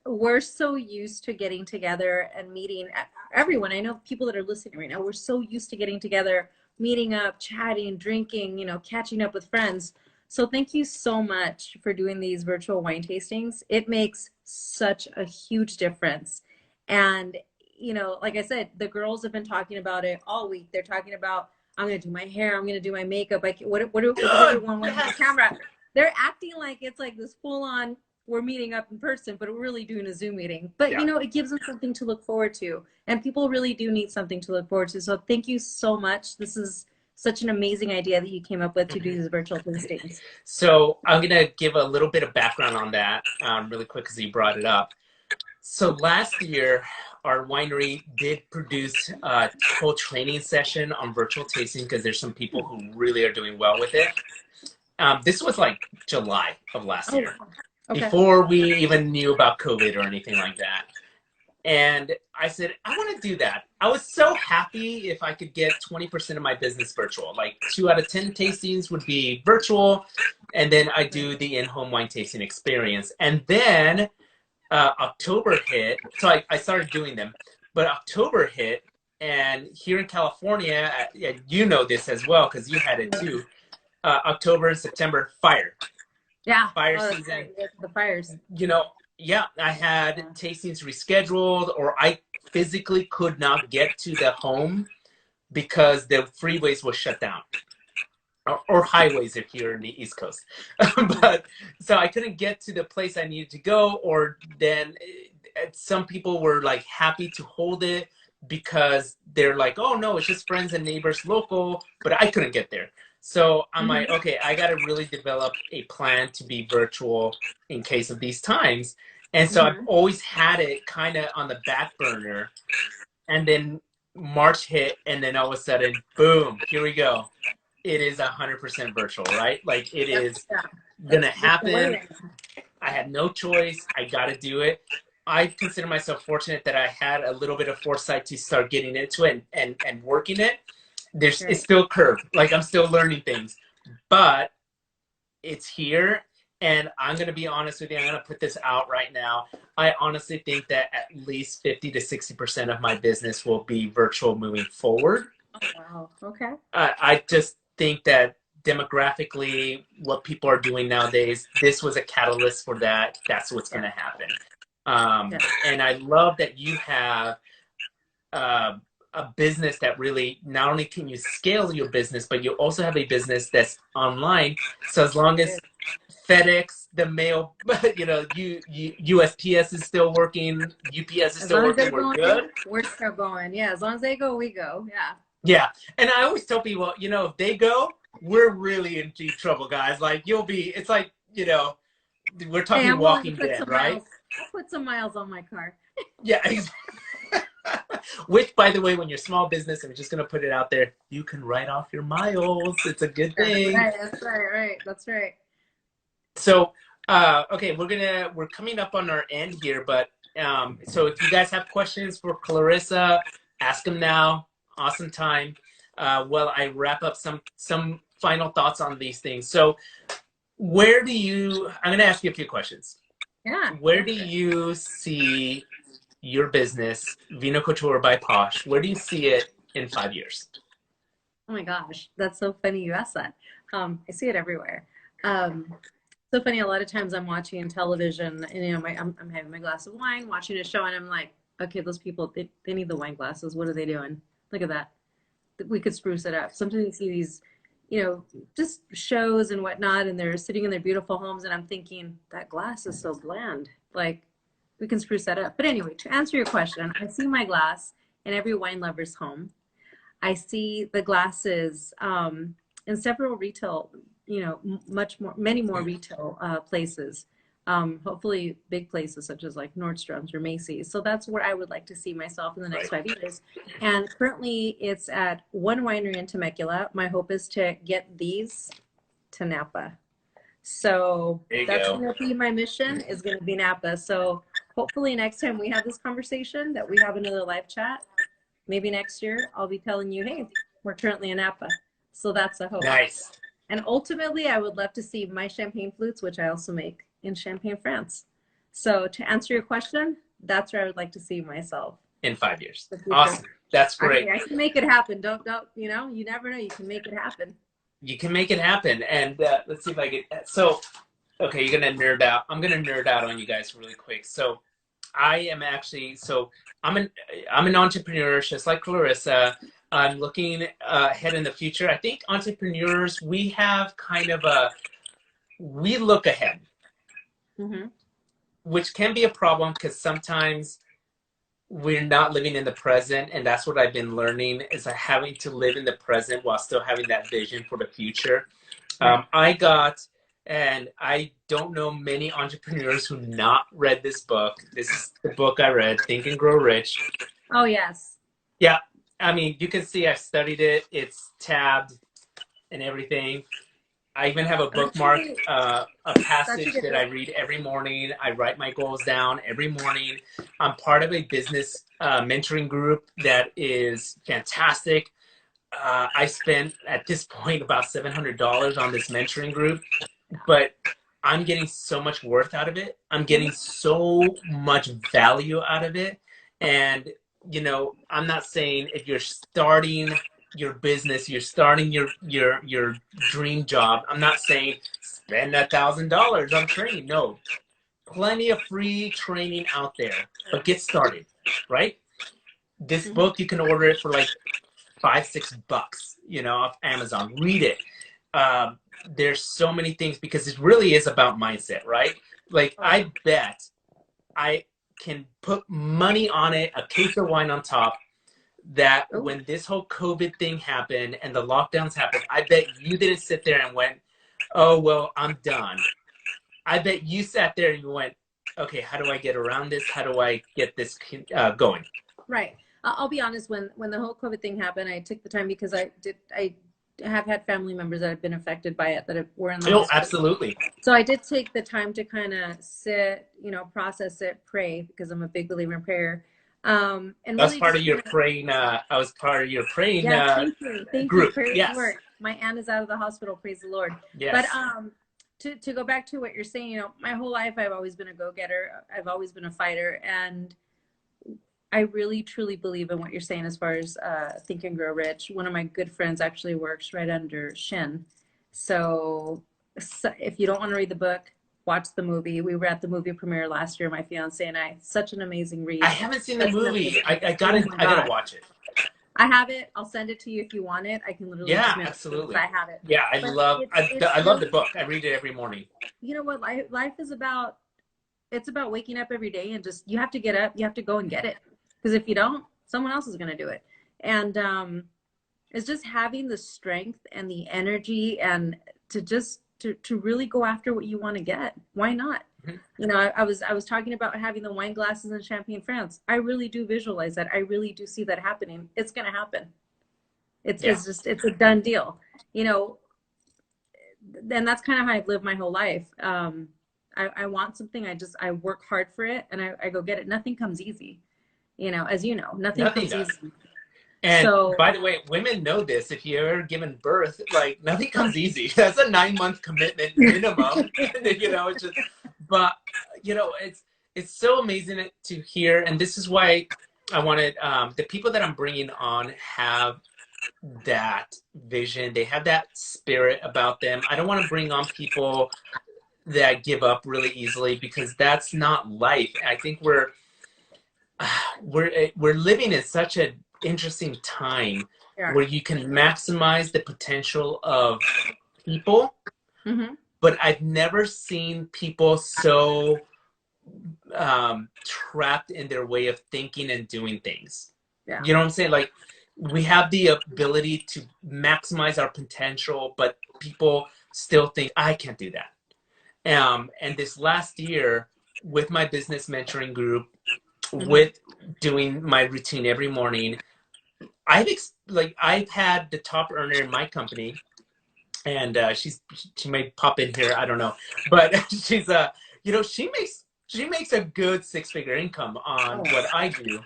We're so used to getting together and meeting everyone. I know people that are listening right now, we're so used to getting together, meeting up, chatting, drinking, you know, catching up with friends. So thank you so much for doing these virtual wine tastings. It makes such a huge difference. And, you know, like I said, the girls have been talking about it all week. They're talking about, I'm going to do my hair. I'm going to do my makeup. What everyone wants on camera. They're acting like it's like this full on, we're meeting up in person, but we're really doing a Zoom meeting. But, you know, it gives them something to look forward to. And people really do need something to look forward to. So thank you so much. This is such an amazing idea that you came up with to do these virtual tastings. So I'm going to give a little bit of background on that really quick because you brought it up. So last year, our winery did produce a whole training session on virtual tasting because there's some people who really are doing well with it. This was like July of last year. Okay. Before we even knew about COVID or anything like that. And I said, I want to do that. I was so happy if I could get 20% of my business virtual. Like 2 out of 10 tastings would be virtual. And then I do the in-home wine tasting experience. And then October hit. So I started doing them. But October hit. And here in California, you know this as well because you had it too. October and September, fire. Yeah. Fire season. The fires. You know, I had tastings rescheduled, or I physically could not get to the home because the freeways were shut down. Or highways if you're in the East Coast. But so I couldn't get to the place I needed to go, or then some people were like happy to hold it because they're like, oh no, it's just friends and neighbors local, but I couldn't get there. So I'm like, okay, I got to really develop a plan to be virtual in case of these times. And so I've Mm-hmm. always had it kind of on the back burner. And then March hit, and then all of a sudden, boom, here we go. It is 100% virtual, right? Like it Yep. is Yeah. gonna That's the happen. way. I had no choice. I got to do it. I consider myself fortunate that I had a little bit of foresight to start getting into it and working it. It's Right. still curved. Like I'm still learning things, but it's here. And I'm going to be honest with you. I'm going to put this out right now. I honestly think that at least 50 to 60% of my business will be virtual moving forward. Wow. Okay. I just think that demographically, what people are doing nowadays, this was a catalyst for that. That's what's Yeah. going to happen. Yeah. And I love that you have uh, a business that really not only can you scale your business, but you also have a business that's online. So as long as FedEx, the mail, USPS is still working, UPS is As still long as working, they're we're going, good. we're still going. Yeah. As long as they go, we go. Yeah. Yeah. And I always tell people, if they go, we're really in deep trouble, guys. Like it's like, we're Hey, talking I'm willing to Walking put Dead, some right? miles. I'll put some miles on my car. Yeah. Which, by the way, when you're small business, I'm just going to put it out there, you can write off your miles. It's a good That's thing. right. That's right. Right. That's right. So, okay, we're coming up on our end here, but so if you guys have questions for Clarisa, ask them now. Awesome time. While I wrap up some final thoughts on these things. So, I'm going to ask you a few questions. Yeah. Where Go do for it. you see your business, V'No Couture by Posh? Where do you see it in 5 years? Oh my gosh, that's so funny you asked that. I see it everywhere. Um, so funny. A lot of times I'm watching television, and I'm having my glass of wine, watching a show, and I'm like, okay, those people they need the wine glasses. What are they doing? Look at that. We could spruce it up. Sometimes you see these, just shows and whatnot, and they're sitting in their beautiful homes, and I'm thinking that glass is so bland. Like we can spruce that up. But anyway, to answer your question, I see my glass in every wine lover's home. I see the glasses in several retail, much more, many more retail places. Hopefully, big places such as like Nordstrom's or Macy's. So that's where I would like to see myself in the next Right. 5 years. And currently, it's at one winery in Temecula. My hope is to get these to Napa. So There you that's go. going to be my mission. Is going to be Napa. So hopefully, next time we have this conversation, that we have another live chat. Maybe next year I'll be telling you, hey, we're currently in Napa. So that's a hope. Nice. And ultimately, I would love to see my champagne flutes, which I also make in Champagne, France. So to answer your question, that's where I would like to see myself. In 5 years. The future. Awesome. That's great. I can make it happen. Don't, you never know. You can make it happen. You can make it happen. And let's see if I get. So, okay, you're gonna nerd out. I'm gonna nerd out on you guys really quick. So, I am actually. So, I'm an entrepreneur, just like Clarissa. I'm looking ahead in the future. I think entrepreneurs, we have kind of we look ahead, Mm-hmm. which can be a problem because sometimes we're not living in the present, and that's what I've been learning is having to live in the present while still having that vision for the future. Right. And I don't know many entrepreneurs who not read this book. This is the book I read, Think and Grow Rich. Oh, yes. Yeah, I mean, you can see I studied it. It's tabbed and everything. I even have a bookmark, a passage that I read every morning. I write my goals down every morning. I'm part of a business mentoring group that is fantastic. I spent at this point about $700 on this mentoring group, but I'm getting so much worth out of it. I'm getting so much value out of it. And, I'm not saying if you're starting your business, you're starting your dream job. I'm not saying spend $1,000 on training. No, plenty of free training out there, but get started, right? This book, you can order it for like $5-6, off Amazon. Read it. There's so many things because it really is about mindset, right? Like I bet I can put money on it, a case of wine on top, that when this whole COVID thing happened and the lockdowns happened, I bet you didn't sit there and went, oh, well, I'm done. I bet you sat there and you went, Yeah. okay, how do I get around this? How do I get this going? Right. I'll be honest, when the whole COVID thing happened, I took the time because I have had family members that have been affected by it were in the Oh, hospital. absolutely. So I did take the time to kind of sit, process it, pray, because I'm a big believer in prayer. And That's really part just of your kind of, praying. I was part of your praying yeah, thank you. Thank you. group. Praise the Yes. Lord. My aunt is out of the hospital, praise the Lord. But Yes. to go back to what you're saying, my whole life I've always been a go-getter. I've always been a fighter. And I really truly believe in what you're saying as far as Think and Grow Rich. One of my good friends actually works right under Shin. So if you don't want to read the book, watch the movie. We were at the movie premiere last year, my fiance and I. Such an amazing read. I haven't seen the Such an movie. amazing I, read. I Oh gotta my I gotta God. watch it. I have it. I'll send it to you if you want it. I can literally Yeah, just make sure that absolutely. I have it. Yeah, But I it's love the really, book. I read it every morning. you know what life is about. It's about waking up every day and just, you have to get up, you have to go and get it. Because if you don't, someone else is going to do it. And it's just having the strength and the energy and to really go after what you want to get. Why not? Mhm. I was talking about having the wine glasses in Champagne, France. I really do visualize that. I really do see that happening. It's going to happen. Yeah. It's a done deal. You know, and that's kind of how I've lived my whole life. I want something. I work hard for it and I go get it. Nothing comes easy. As you know, nothing Nothing comes does. easy. And So by the way, women know this. If you're ever given birth, like nothing comes easy. That's a 9-month commitment minimum. It's just, but it's so amazing to hear. And this is why I wanted the people that I'm bringing on have that vision. They have that spirit about them. I don't want to bring on people that give up really easily because that's not life. I think we're living in such an interesting time yeah. where you can maximize the potential of people, Mm-hmm. but I've never seen people so trapped in their way of thinking and doing things. Yeah. You know what I'm saying? Like we have the ability to maximize our potential, but people still think I can't do that. And this last year, with my business mentoring group, Mm-hmm. with doing my routine every morning, I've had the top earner in my company, and she may pop in here, I don't know, but she's she makes a good 6-figure income on Oh, what I do,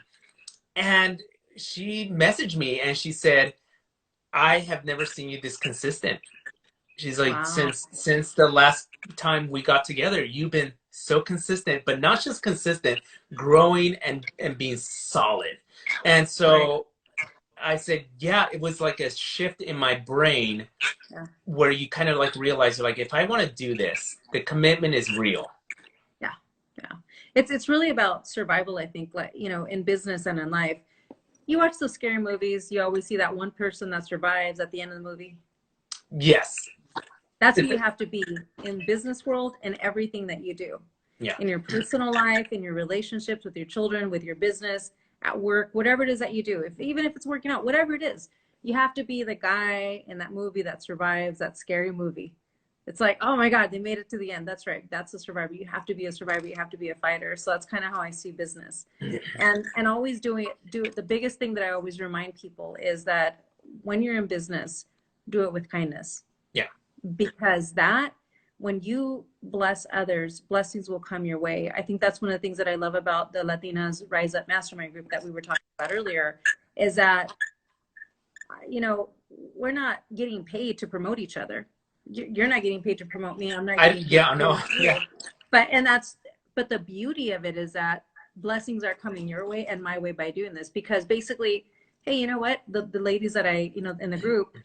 and she messaged me and she said, I have never seen you this consistent. She's like, wow. since the last time we got together, you've been so consistent, but not just consistent, growing and being solid. And Right. so I said, yeah, it was like a shift in my brain Yeah. where you kind of like realize, like, if I want to do this, the commitment is real. Yeah. Yeah. It's really about survival, I think, like, in business and in life. You watch those scary movies, you always see that one person that survives at the end of the movie. Yes. That's who you have to be in business world and everything that you do. Yeah. In your personal life, in your relationships with your children, with your business, at work, whatever it is that you do, even if it's working out, whatever it is, you have to be the guy in that movie that survives that scary movie. It's like, oh my God, they made it to the end. That's right. That's a survivor. You have to be a survivor. You have to be a fighter. So that's kind of how I see business. And always do it. The biggest thing that I always remind people is that when you're in business, do it with kindness. Yeah. Because when you bless others, blessings will come your way. I think that's one of the things that I love about the Latinas Rise Up Mastermind group that we were talking about earlier, is that, we're not getting paid to promote each other. You're not getting paid to promote me. I'm not getting paid to promote you. Yeah. But the beauty of it is that blessings are coming your way and my way by doing this, because basically, hey, you know what? The ladies that in the group,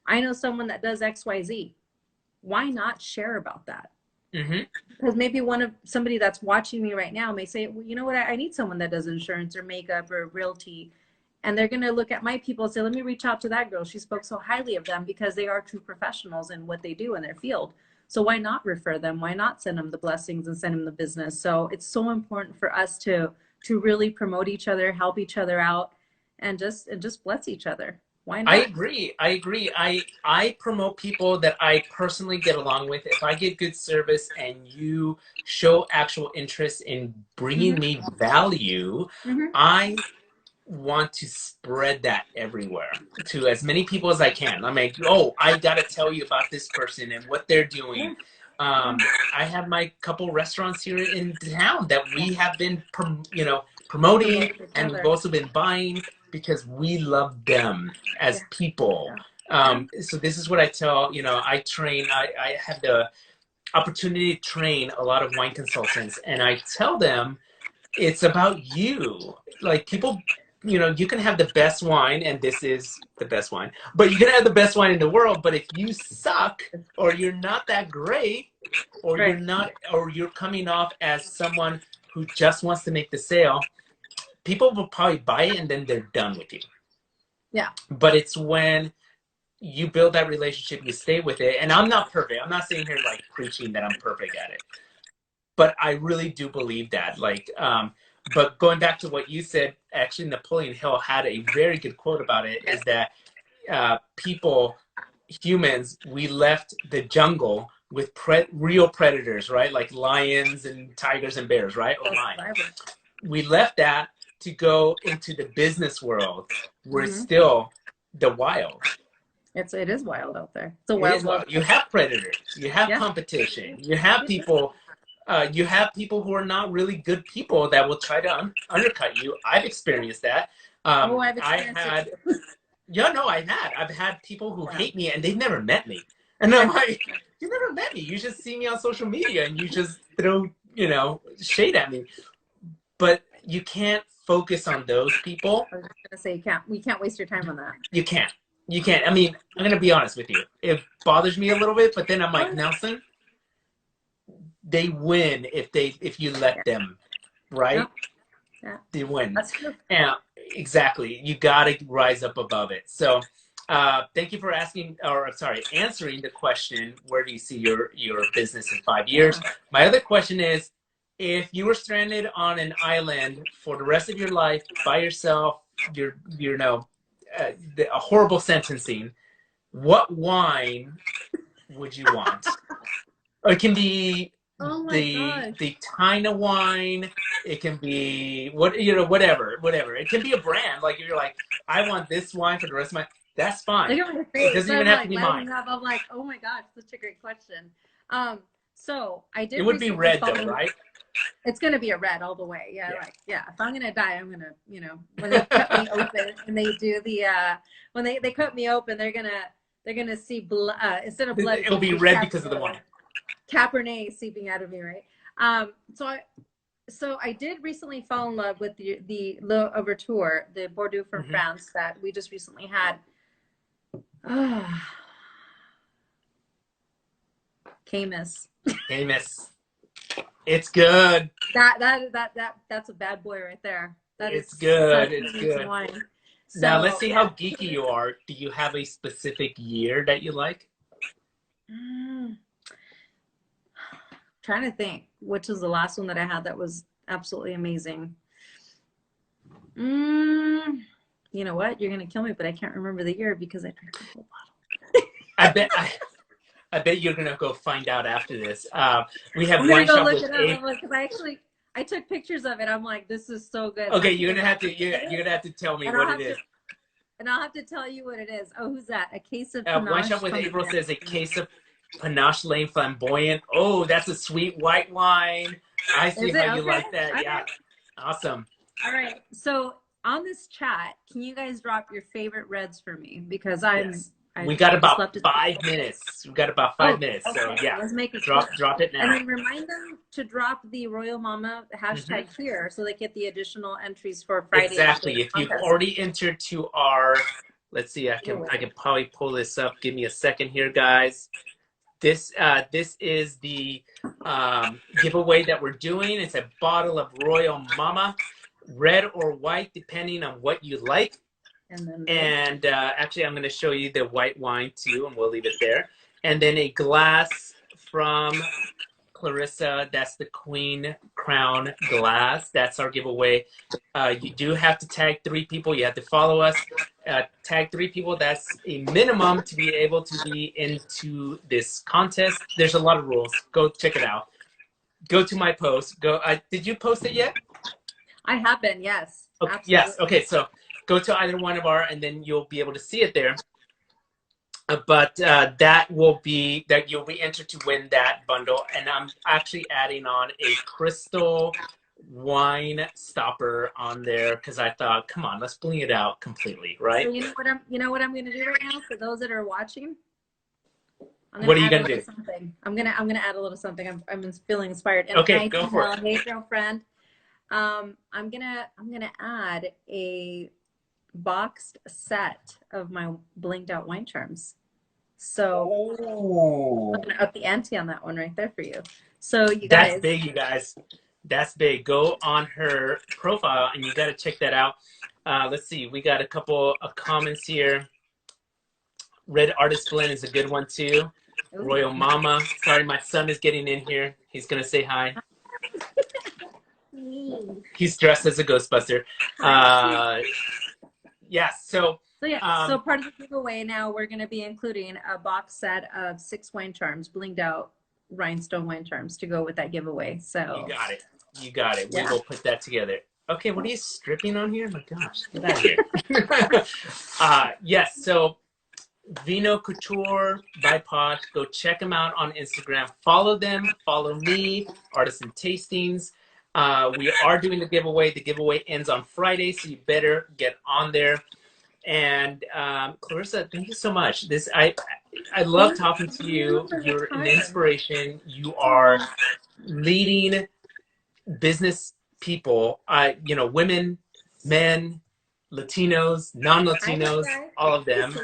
I know someone that does XYZ. Why not share about that? Mm-hmm. Because maybe somebody that's watching me right now may say, well, you know what? I need someone that does insurance or makeup or realty. And they're going to look at my people and say, let me reach out to that girl. She spoke so highly of them, because they are true professionals in what they do in their field. So why not refer them? Why not send them the blessings and send them the business? So it's so important for us to really promote each other, help each other out, and just bless each other. Why I not? agree. I agree. I promote people that I personally get along with. If I get good service and you show actual interest in bringing Hmm. me value, Hmm. I want to spread that everywhere to as many people as I can. I'm like, oh, I got to tell you about this person and what they're Yeah. doing. Yeah. I have my couple restaurants here in town that we have been, promoting, Promote each and we've other. also been buying because we love them Yeah. as people. Yeah. Yeah. So this is what I tell, I train, I have the opportunity to train a lot of wine consultants, and I tell them it's about you. Like people, you can have the best wine, and this is the best wine, but you can have the best wine in the world. But if you suck, or you're not that great, or Right. you're coming off as someone who just wants to make the sale, people will probably buy it and then they're done with you. Yeah. But it's when you build that relationship, you stay with it. And I'm not perfect. I'm not sitting here like preaching that I'm perfect at it, but I really do believe that. But going back to what you said, actually, Napoleon Hill had a very good quote about it. Is that humans, we left the jungle with real predators, right? Like lions and tigers and bears, right? Or lions. We left that to go into the business world, where it's still the wild. It is wild out there. It's a It wild is world. wild. You have predators. You have Yeah. competition. You have people. You have people who are not really good people that will try to undercut you. I've experienced that. I've experienced it too. Yeah, no, I've had people who hate me and they've never met me. And I'm like, you never met me. You just see me on social media and you just throw, shade at me. But you can't focus on those people. I was just gonna say we can't waste your time on that. You can't. You can't. I mean, I'm gonna be honest with you. It bothers me a little bit, but then I'm like, Nelson, they win if you let them, right? Yeah. They win. That's true. Yeah, exactly. You gotta rise up above it. So thank you for answering the question, where do you see your business in 5 years? My other question is, if you were stranded on an island for the rest of your life by yourself, a horrible sentencing, what wine would you want? It can be the Tina wine. It can be whatever. It can be a brand. Like you're like, I want this wine for the rest of my. That's fine. Look at my face. It doesn't even have to be mine. I'm like, oh my gosh, such a great question. So I did. It would be red though, right? It's gonna be a red all the way. Yeah. If I'm gonna die, I'm gonna, when they cut me open and they do the when they cut me open, they're gonna see blood instead of blood. It'll be red because of the wine. Cabernet seeping out of me, right? So I did recently fall in love with the Le Ouverture, the Bordeaux from France that we just recently had. Camus. It's good. That's a bad boy right there. It's good. It's good. Wine. So, now let's see how geeky you are. Do you have a specific year that you like? Trying to think, which is the last one that I had that was absolutely amazing. You know what? You're gonna kill me, but I can't remember the year because I drank the whole bottle. I bet you're gonna go find out after this. We have I'm wine gonna go shop look with it up because I took pictures of it. I'm like, this is so good. Okay, you're gonna have to tell me what it is. And I'll have to tell you what it is. Oh, who's that? A case of Panache. Wine shop with April says a case of Panache Lane Flamboyant. Oh, that's a sweet white wine. I see how you like that. Okay. Yeah, awesome. All right, so on this chat, can you guys drop your favorite reds for me? Because we got about 5 minutes. We got about 5 minutes. Okay. So yeah, let's make it drop it now. And then remind them to drop the Royal Mama hashtag here so they get the additional entries for Friday. Exactly. If you've already entered to our, let's see, I can probably pull this up. Give me a second here, guys. This is the giveaway that we're doing. It's a bottle of Royal Mama, red or white, depending on what you like. And actually, I'm going to show you the white wine too, and we'll leave it there. And then a glass from Clarisa. That's the Queen Crown glass. That's our giveaway. You do have to tag 3 people. You have to follow us. Tag 3 people. That's a minimum to be able to be into this contest. There's a lot of rules. Go check it out. Go to my post. Go. Did you post it yet? I have been, yes. Okay, Absolutely. yes. Okay. So go to either one of our, and then you'll be able to see it there. But that will be that you'll be entered to win that bundle, and I'm actually adding on a crystal wine stopper on there because I thought, come on, let's bling it out completely, right? So you know what I'm gonna do right now for those that are watching. What are you gonna do? Something. I'm gonna add a little something. I'm feeling inspired. And okay, go for it. Hey, girlfriend. I'm gonna add a boxed set of my blinged out wine charms. So I'm gonna up the ante on that one right there for you. So you guys, that's big, you guys. That's big. Go on her profile and you got to check that out. Let's see. We got a couple of comments here. Red Artist Blend is a good one too. Ooh. Royal Mama. Sorry, my son is getting in here. He's gonna say hi. He's dressed as a Ghostbuster. Yes. So yeah. So part of the giveaway now, we're going to be including a box set of 6 wine charms, blinged out rhinestone wine charms to go with that giveaway. So you got it. You got it. Yeah. We will put that together. Okay. What are you stripping on here? My gosh. Get out of here. Yes. So V'No Couture by Posh. Go check them out on Instagram. Follow them. Follow me. Artisan Tastings. We are doing the giveaway. The giveaway ends on Friday, so you better get on there. And Clarisa, thank you so much. I love talking to you. You're an inspiration. You are leading business people. Women, men, Latinos, non-Latinos, all of them.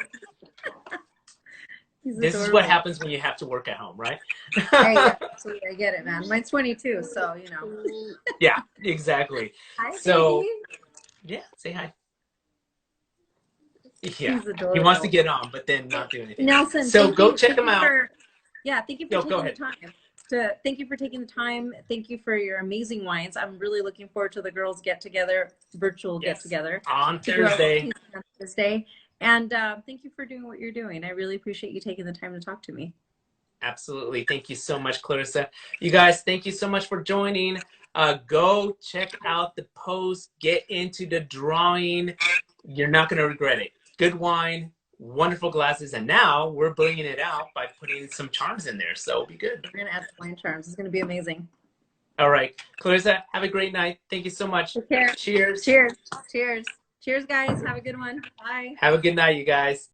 This is what happens when you have to work at home, right? Hey, absolutely. I get it, man. Mine's 22, so you know. Yeah, exactly. Hi, so, baby. Yeah, say hi. Yeah, he wants to get on, but then not do anything. Nelson, so go check him out. Thank you for taking the time. Thank you for taking the time. Thank you for your amazing wines. I'm really looking forward to the girls get together, virtual get together on Thursday. And thank you for doing what you're doing. I really appreciate you taking the time to talk to me. Absolutely. Thank you so much, Clarisa. You guys, thank you so much for joining. Go check out the post. Get into the drawing. You're not going to regret it. Good wine, wonderful glasses, and now we're bringing it out by putting some charms in there, so it'll be good. We're going to add some wine charms. It's going to be amazing. All right. Clarisa, have a great night. Thank you so much. Take care. Cheers. Cheers. Cheers. Cheers, guys. Have a good one. Bye. Have a good night, you guys.